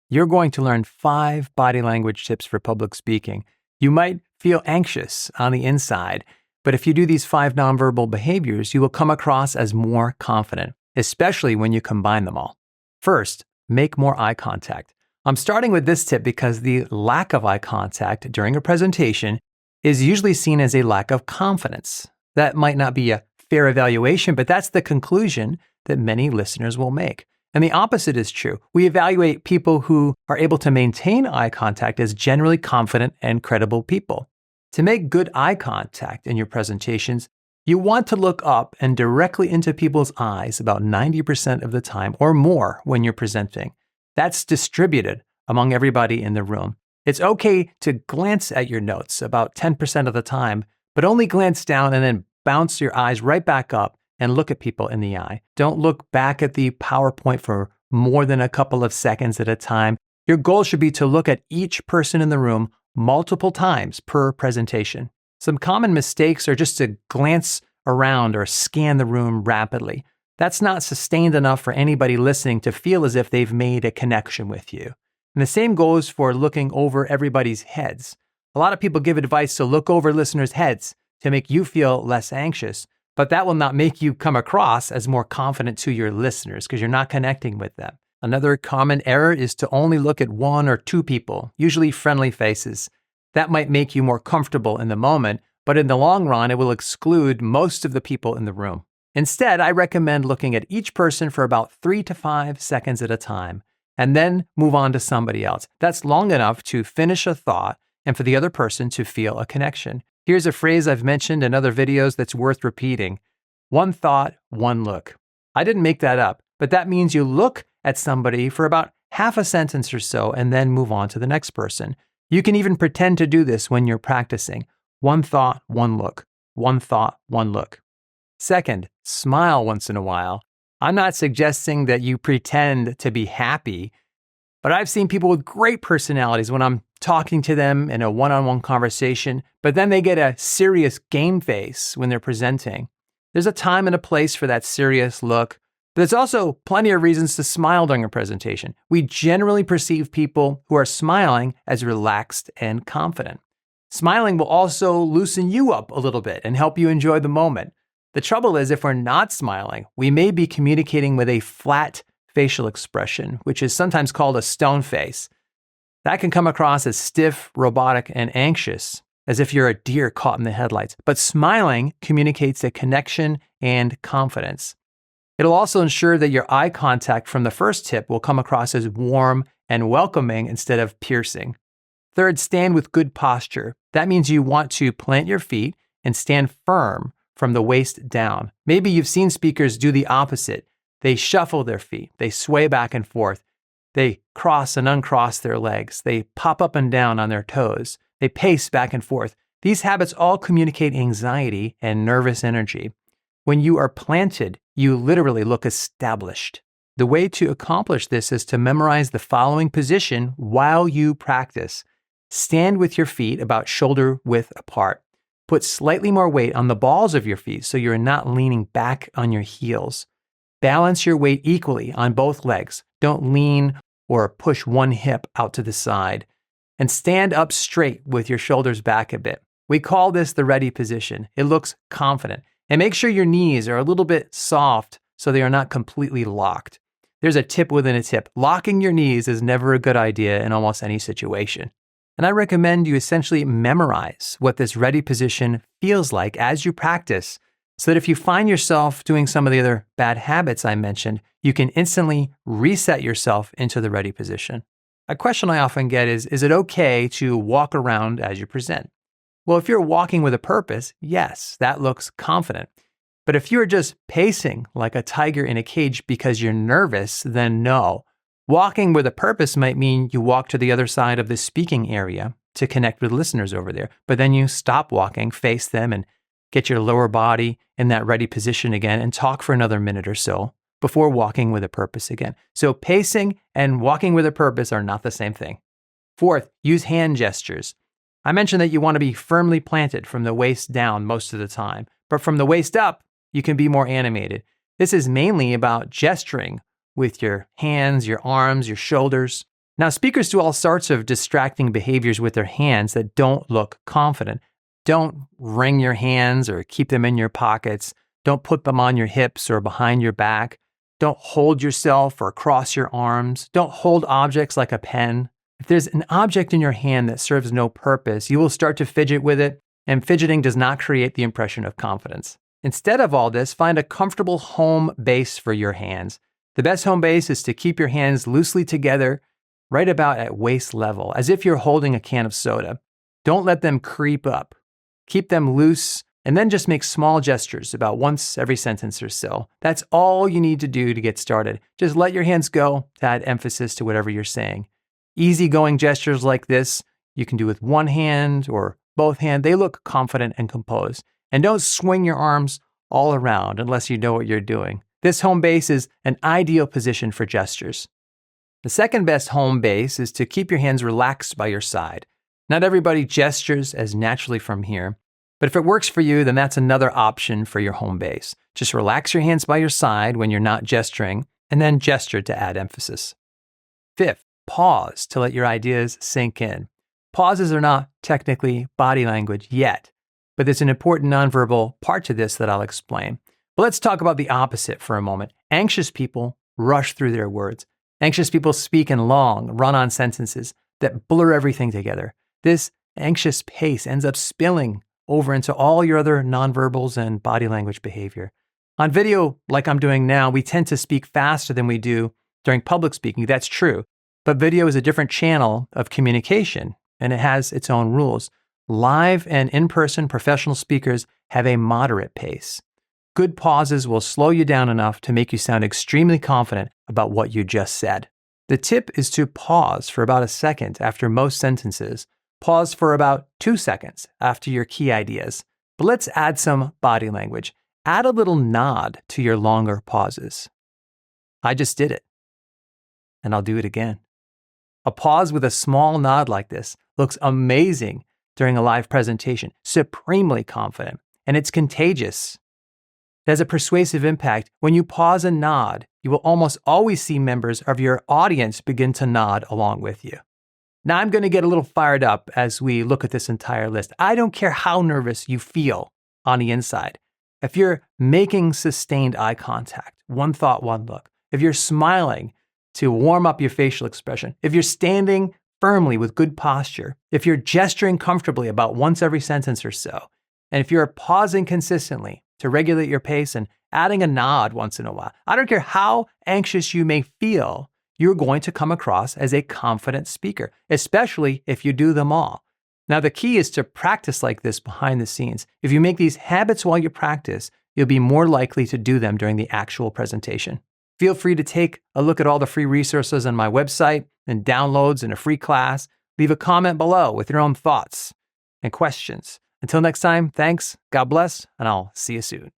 you're going to learn 5 body language tips for public speaking. You might feel anxious on the inside, but if you do these 5 nonverbal behaviors, you will come across as more confident, especially when you combine them all. First, make more eye contact. I'm starting with this tip because the lack of eye contact during a presentation is usually seen as a lack of confidence. That might not be a fair evaluation, but that's the conclusion that many listeners will make. And the opposite is true. We evaluate people who are able to maintain eye contact as generally confident and credible people. To make good eye contact in your presentations, you want to look up and directly into people's eyes about 90% of the time or more when you're presenting. That's distributed among everybody in the room. It's okay to glance at your notes about 10% of the time, but only glance down and then bounce your eyes right back up and look at people in the eye. Don't look back at the PowerPoint for more than a couple of seconds at a time. Your goal should be to look at each person in the room multiple times per presentation. Some common mistakes are just to glance around or scan the room rapidly. That's not sustained enough for anybody listening to feel as if they've made a connection with you. And the same goes for looking over everybody's heads. A lot of people give advice to look over listeners' heads to make you feel less anxious, but that will not make you come across as more confident to your listeners because you're not connecting with them. Another common error is to only look at 1 or 2 people, usually friendly faces. That might make you more comfortable in the moment, but in the long run, it will exclude most of the people in the room. Instead, I recommend looking at each person for about 3 to 5 seconds at a time, and then move on to somebody else. That's long enough to finish a thought and for the other person to feel a connection. Here's a phrase I've mentioned in other videos that's worth repeating. 1 thought, 1 look. I didn't make that up, but that means you look at somebody for about half a sentence or so and then move on to the next person. You can even pretend to do this when you're practicing. 1 thought, 1 look. 1 thought, 1 look. Second, smile once in a while. I'm not suggesting that you pretend to be happy, but I've seen people with great personalities when I'm talking to them in a one-on-one conversation, but then they get a serious game face when they're presenting. There's a time and a place for that serious look, but there's also plenty of reasons to smile during a presentation. We generally perceive people who are smiling as relaxed and confident. Smiling will also loosen you up a little bit and help you enjoy the moment. The trouble is, if we're not smiling, we may be communicating with a flat facial expression, which is sometimes called a stone face. That can come across as stiff, robotic, and anxious, as if you're a deer caught in the headlights. But smiling communicates a connection and confidence. It'll also ensure that your eye contact from the first tip will come across as warm and welcoming instead of piercing. Third, stand with good posture. That means you want to plant your feet and stand firm from the waist down. Maybe you've seen speakers do the opposite. They shuffle their feet. They sway back and forth. They cross and uncross their legs. They pop up and down on their toes. They pace back and forth. These habits all communicate anxiety and nervous energy. When you are planted, you literally look established. The way to accomplish this is to memorize the following position while you practice. Stand with your feet about shoulder width apart. Put slightly more weight on the balls of your feet so you're not leaning back on your heels. Balance your weight equally on both legs. Don't lean or push one hip out to the side. And stand up straight with your shoulders back a bit. We call this the ready position. It looks confident. And make sure your knees are a little bit soft so they are not completely locked. There's a tip within a tip. Locking your knees is never a good idea in almost any situation. And I recommend you essentially memorize what this ready position feels like as you practice, so that if you find yourself doing some of the other bad habits I mentioned, you can instantly reset yourself into the ready position. A question I often get is it okay to walk around as you present? Well, if you're walking with a purpose, yes, that looks confident. But if you're just pacing like a tiger in a cage because you're nervous, then no. Walking with a purpose might mean you walk to the other side of the speaking area to connect with listeners over there, but then you stop walking, face them, and get your lower body in that ready position again and talk for another minute or so before walking with a purpose again. So pacing and walking with a purpose are not the same thing. Fourth, use hand gestures. I mentioned that you want to be firmly planted from the waist down most of the time, but from the waist up, you can be more animated. This is mainly about gesturing with your hands, your arms, your shoulders. Now, speakers do all sorts of distracting behaviors with their hands that don't look confident. Don't wring your hands or keep them in your pockets. Don't put them on your hips or behind your back. Don't hold yourself or cross your arms. Don't hold objects like a pen. If there's an object in your hand that serves no purpose, you will start to fidget with it, and fidgeting does not create the impression of confidence. Instead of all this, find a comfortable home base for your hands. The best home base is to keep your hands loosely together, right about at waist level, as if you're holding a can of soda. Don't let them creep up. Keep them loose, and then just make small gestures about once every sentence or so. That's all you need to do to get started. Just let your hands go to add emphasis to whatever you're saying. Easygoing gestures like this, you can do with one hand or both hands. They look confident and composed. And don't swing your arms all around unless you know what you're doing. This home base is an ideal position for gestures. The second best home base is to keep your hands relaxed by your side. Not everybody gestures as naturally from here, but if it works for you, then that's another option for your home base. Just relax your hands by your side when you're not gesturing, and then gesture to add emphasis. Fifth, pause to let your ideas sink in. Pauses are not technically body language yet, but there's an important nonverbal part to this that I'll explain. But let's talk about the opposite for a moment. Anxious people rush through their words. Anxious people speak in long, run-on sentences that blur everything together. This anxious pace ends up spilling over into all your other nonverbals and body language behavior. On video, like I'm doing now, we tend to speak faster than we do during public speaking. That's true. But video is a different channel of communication, and it has its own rules. Live and in-person professional speakers have a moderate pace. Good pauses will slow you down enough to make you sound extremely confident about what you just said. The tip is to pause for about a second after most sentences. Pause for about 2 seconds after your key ideas. But let's add some body language. Add a little nod to your longer pauses. I just did it, and I'll do it again. A pause with a small nod like this looks amazing during a live presentation, supremely confident, and it's contagious. It has a persuasive impact. When you pause and nod, you will almost always see members of your audience begin to nod along with you. Now I'm going to get a little fired up as we look at this entire list. I don't care how nervous you feel on the inside. If you're making sustained eye contact, one thought, one look, if you're smiling to warm up your facial expression, if you're standing firmly with good posture, if you're gesturing comfortably about once every sentence or so, and if you're pausing consistently to regulate your pace and adding a nod once in a while, I don't care how anxious you may feel, you're going to come across as a confident speaker, especially if you do them all. Now, the key is to practice like this behind the scenes. If you make these habits while you practice, you'll be more likely to do them during the actual presentation. Feel free to take a look at all the free resources on my website and downloads and a free class. Leave a comment below with your own thoughts and questions. Until next time, thanks, God bless, and I'll see you soon.